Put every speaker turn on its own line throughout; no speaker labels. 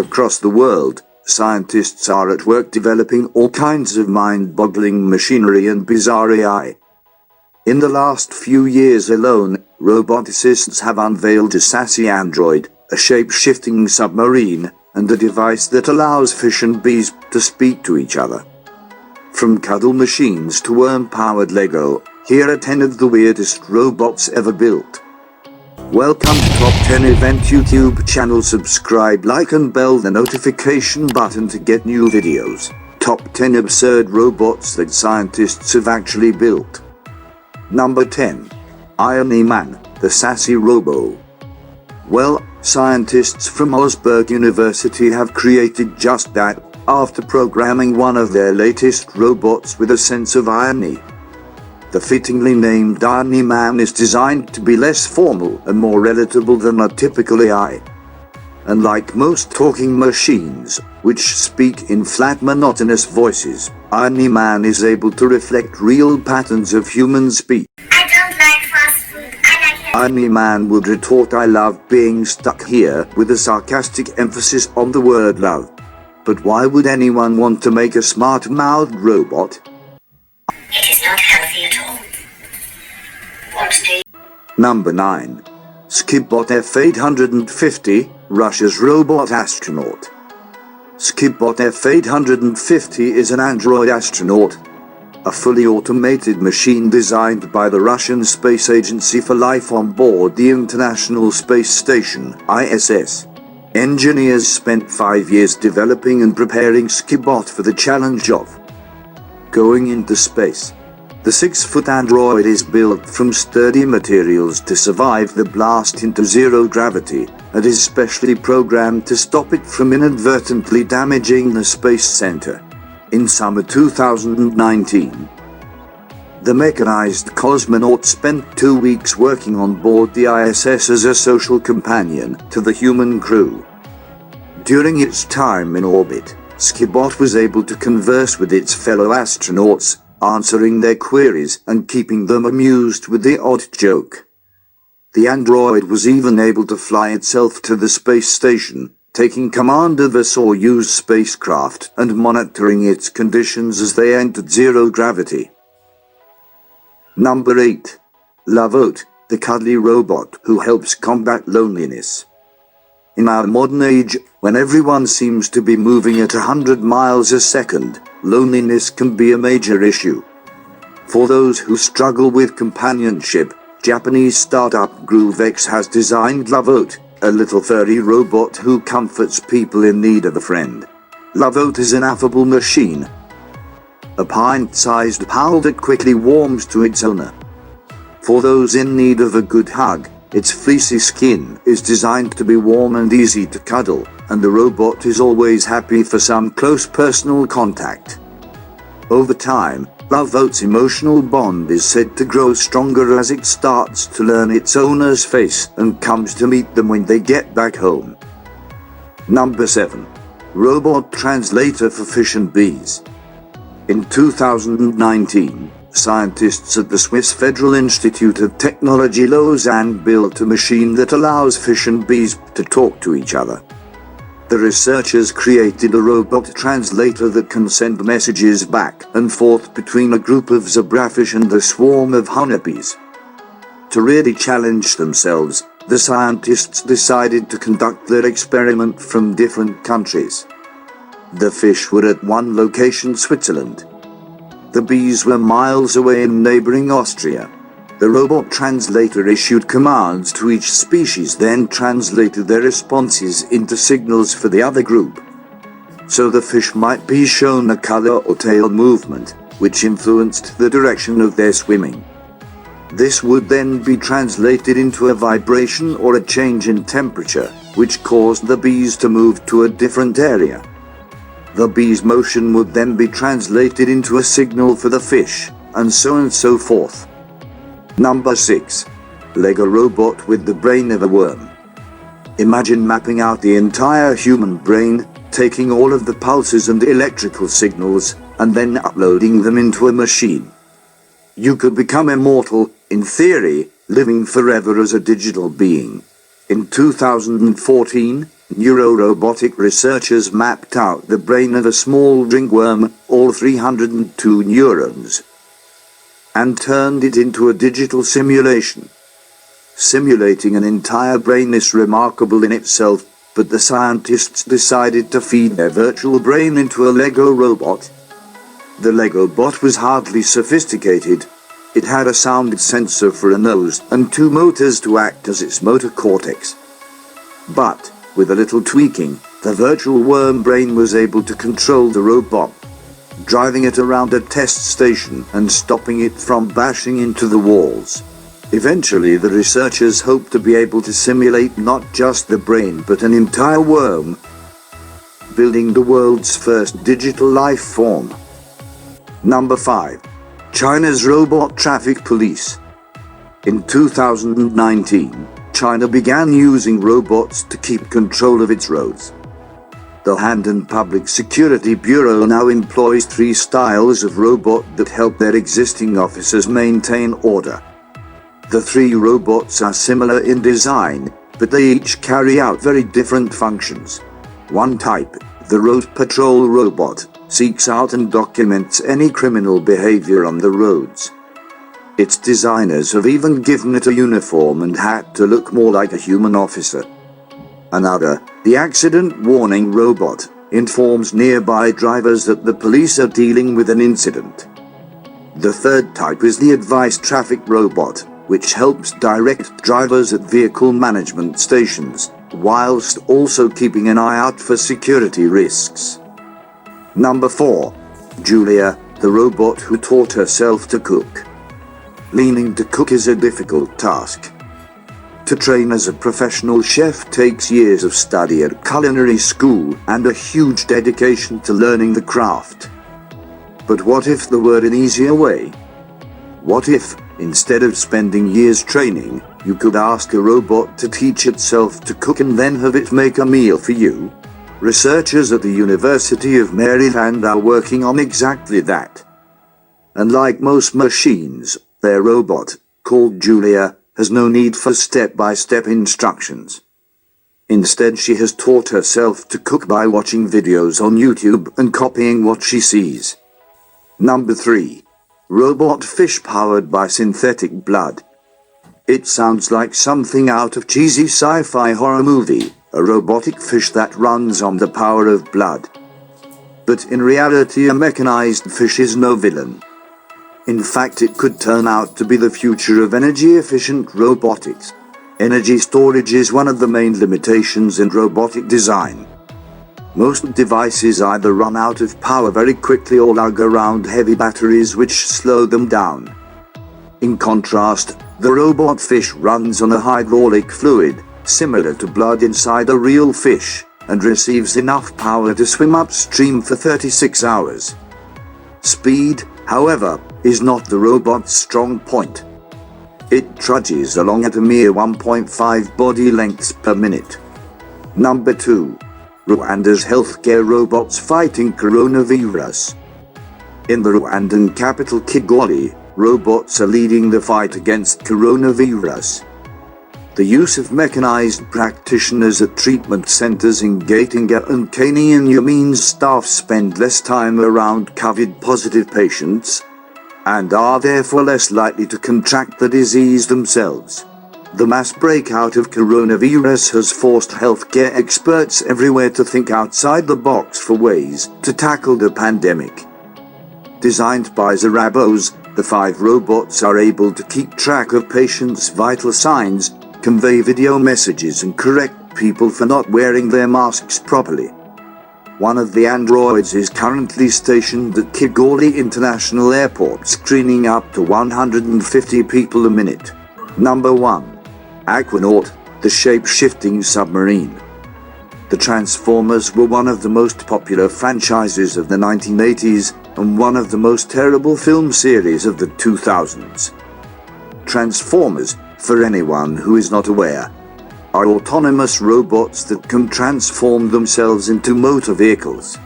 Across the world, scientists are at work developing all kinds of mind-boggling machinery and bizarre AI. In the last few years alone, roboticists have unveiled a sassy android, a shape-shifting submarine, and a device that allows fish and bees to speak to each other. From cuddle machines to worm-powered Lego, here are 10 of the weirdest robots ever built. Welcome to Top 10 Event YouTube channel. Subscribe, like and bell the notification button to get new videos. Top 10 absurd robots that scientists have actually built. Number 10. Irony Man, the sassy robo. Well, scientists from Augsburg University have created just that, after programming one of their latest robots with a sense of irony. The fittingly named Irony Man is designed to be less formal and more relatable than a typical AI. Unlike most talking machines, which speak in flat monotonous voices, Irony Man is able to reflect real patterns of human speech.
I don't like fast food, I like it.
Irony Man would retort, "I love being stuck here," with a sarcastic emphasis on the word love. But why would anyone want to make a smart-mouthed robot?
It is not healthy at all.
Number 9. Skibot F850, Russia's robot astronaut. Skibot F850 is an android astronaut, a fully automated machine designed by the Russian Space Agency for life on board the International Space Station, ISS. Engineers spent 5 years developing and preparing Skibot for the challenge of going into space. The 6-foot android is built from sturdy materials to survive the blast into zero gravity, and is specially programmed to stop it from inadvertently damaging the Space Center. In summer 2019, the mechanized cosmonaut spent 2 weeks working on board the ISS as a social companion to the human crew. During its time in orbit, Skibot was able to converse with its fellow astronauts, answering their queries and keeping them amused with the odd joke. The android was even able to fly itself to the space station, taking command of a Soyuz spacecraft and monitoring its conditions as they entered zero gravity. Number 8. Lavot, the cuddly robot who helps combat loneliness. In our modern age, when everyone seems to be moving at 100 miles a second, loneliness can be a major issue. For those who struggle with companionship, Japanese startup GrooveX has designed Lavot, a little furry robot who comforts people in need of a friend. Lavot is an affable machine, a pint-sized pal that quickly warms to its owner. For those in need of a good hug, its fleecy skin is designed to be warm and easy to cuddle, and the robot is always happy for some close personal contact. Over time, Lavot's emotional bond is said to grow stronger as it starts to learn its owner's face and comes to meet them when they get back home. Number 7. Robot Translator for fish and bees. In 2019, scientists at the Swiss Federal Institute of Technology Lausanne built a machine that allows fish and bees to talk to each other. The researchers created a robot translator that can send messages back and forth between a group of zebrafish and a swarm of honeybees. To really challenge themselves, the scientists decided to conduct their experiment from different countries. The fish were at one location, Switzerland. The bees were miles away in neighboring Austria. The robot translator issued commands to each species, then translated their responses into signals for the other group. So the fish might be shown a color or tail movement, which influenced the direction of their swimming. This would then be translated into a vibration or a change in temperature, which caused the bees to move to a different area. The bee's motion would then be translated into a signal for the fish, and so forth. Number 6. Lego robot with the brain of a worm. Imagine mapping out the entire human brain, taking all of the pulses and electrical signals, and then uploading them into a machine. You could become immortal, in theory, living forever as a digital being. In 2014, Neurorobotic researchers mapped out the brain of a small ringworm, all 302 neurons, and turned it into a digital simulation. Simulating an entire brain is remarkable in itself, but the scientists decided to feed their virtual brain into a Lego robot. The Lego bot was hardly sophisticated. It had a sound sensor for a nose and 2 motors to act as its motor cortex. But, with a little tweaking, the virtual worm brain was able to control the robot, driving it around a test station and stopping it from bashing into the walls. Eventually, the researchers hoped to be able to simulate not just the brain but an entire worm, building the world's first digital life form. Number 5. China's robot traffic police. In 2019, China began using robots to keep control of its roads. The Handan Public Security Bureau now employs 3 styles of robot that help their existing officers maintain order. The 3 robots are similar in design, but they each carry out very different functions. One type, the Road Patrol Robot, seeks out and documents any criminal behavior on the roads. Its designers have even given it a uniform and hat to look more like a human officer. Another, the Accident Warning Robot, informs nearby drivers that the police are dealing with an incident. The third type is the Advice Traffic Robot, which helps direct drivers at vehicle management stations, whilst also keeping an eye out for security risks. Number 4. Julia, the robot who taught herself to cook. Learning to cook is a difficult task. To train as a professional chef takes years of study at culinary school and a huge dedication to learning the craft. But what if there were an easier way? What if, instead of spending years training, you could ask a robot to teach itself to cook and then have it make a meal for you? Researchers at the University of Maryland are working on exactly that. And like most machines, their robot, called Julia, has no need for step-by-step instructions. Instead, she has taught herself to cook by watching videos on YouTube and copying what she sees. Number 3. Robot fish powered by synthetic blood. It sounds like something out of cheesy sci-fi horror movie, a robotic fish that runs on the power of blood. But in reality, a mechanized fish is no villain. In fact, it could turn out to be the future of energy-efficient robotics. Energy storage is one of the main limitations in robotic design. Most devices either run out of power very quickly or lug around heavy batteries which slow them down. In contrast, the robot fish runs on a hydraulic fluid, similar to blood inside a real fish, and receives enough power to swim upstream for 36 hours. Speed, however, is not the robot's strong point. It trudges along at a mere 1.5 body lengths per minute. Number 2. Rwanda's healthcare robots fighting coronavirus. In the Rwandan capital Kigali, robots are leading the fight against coronavirus. The use of mechanized practitioners at treatment centers in Gatinga and Kenya means staff spend less time around COVID-positive patients, and are therefore less likely to contract the disease themselves. The mass breakout of coronavirus has forced healthcare experts everywhere to think outside the box for ways to tackle the pandemic. Designed by Zarabos, the 5 robots are able to keep track of patients' vital signs, convey video messages and correct people for not wearing their masks properly. One of the androids is currently stationed at Kigali International Airport, screening up to 150 people a minute. Number 1. Aquanaut, the shape-shifting submarine. The Transformers were one of the most popular franchises of the 1980s and one of the most terrible film series of the 2000s. Transformers, for anyone who is not aware, are autonomous robots that can transform themselves into motor vehicles.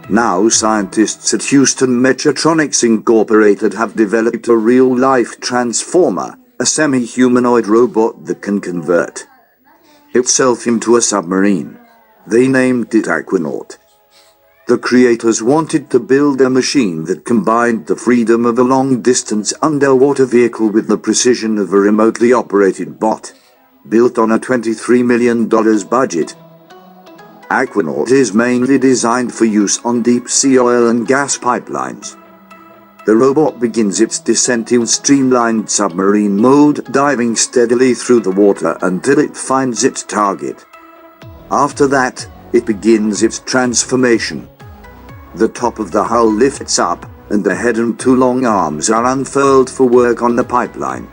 Now scientists at Houston Mechatronics Incorporated have developed a real-life transformer, a semi-humanoid robot that can convert itself into a submarine. They named it Aquanaut. The creators wanted to build a machine that combined the freedom of a long-distance underwater vehicle with the precision of a remotely operated bot. Built on a $23 million budget, Aquanaut is mainly designed for use on deep-sea oil and gas pipelines. The robot begins its descent in streamlined submarine mode, diving steadily through the water until it finds its target. After that, it begins its transformation. The top of the hull lifts up, and the head and two long arms are unfurled for work on the pipeline.